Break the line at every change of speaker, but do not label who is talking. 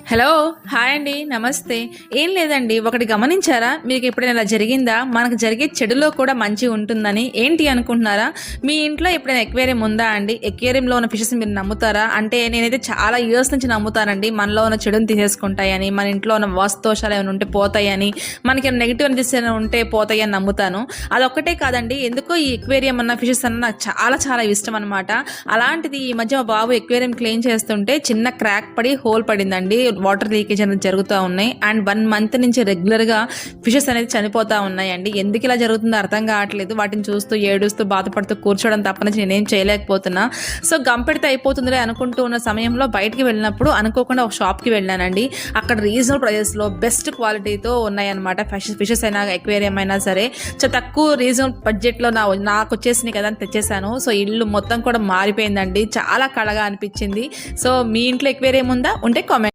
Hello hi అండి నమస్తే. ఏం లేదండి, ఒకటి గమనించారా? మీకు ఎప్పుడైనా ఇలా జరిగిందా? మనకు జరిగే చెడులో కూడా మంచి ఉంటుందని. ఏంటి అనుకుంటున్నారా? మీ ఇంట్లో ఎప్పుడైనా ఎక్వేరియం ఉందా అండి? ఎక్వేరియంలో ఉన్న ఫిషెస్ మీరు నమ్ముతారా? అంటే నేనైతే చాలా ఇయర్స్ నుంచి నమ్ముతానండి. మనలో ఉన్న చెడుని తీసేసుకుంటాయని, మన ఇంట్లో ఉన్న వాస్తు దోషాలు ఏమైనా ఉంటే పోతాయని, మనకి నెగిటివ్ ఎనర్జీస్ ఏమైనా ఉంటే పోతాయని నమ్ముతాను. అదొక్కటే కాదండి, ఎందుకో ఈ ఎక్వేరియం అన్న ఫిషెస్ అన్న నాకు చాలా చాలా ఇష్టం అనమాట. అలాంటిది ఈ మధ్య మా బాబు ఎక్వేరియం క్లీన్ చేస్తుంటే చిన్న క్రాక్ పడి హోల్ పడిందండి. వాటర్ లీకేజ్ అనేది జరుగుతూ ఉన్నాయి. అండ్ 1 month నుంచి రెగ్యులర్గా ఫిషెస్ అనేది చనిపోతూ ఉన్నాయండి. ఎందుకు ఇలా జరుగుతుందో అర్థం కావట్లేదు. వాటిని చూస్తూ ఏడుస్తూ బాధపడుతూ కూర్చోవడం తప్పనించి నేనేం చేయలేకపోతున్నా. సో గంపెడితే అయిపోతుందిలే అనుకుంటూ ఉన్న సమయంలో బయటికి వెళ్ళినప్పుడు అనుకోకుండా ఒక షాప్కి వెళ్ళానండి. అక్కడ రీజనబుల్ ప్రైజెస్లో బెస్ట్ క్వాలిటీతో ఉన్నాయన్నమాట. ఫిషెస్ అయినా ఎక్వేరియం అయినా సరే చాలా తక్కువ రీజనబుల్ బడ్జెట్లో నాకు వచ్చేసినాయి కదా అని తెచ్చేసాను. సో ఇల్లు మొత్తం కూడా మారిపోయిందండి. చాలా కళగా అనిపించింది. సో మీ ఇంట్లో ఎక్వేరియం ఉందా? ఉంటే కామెంట్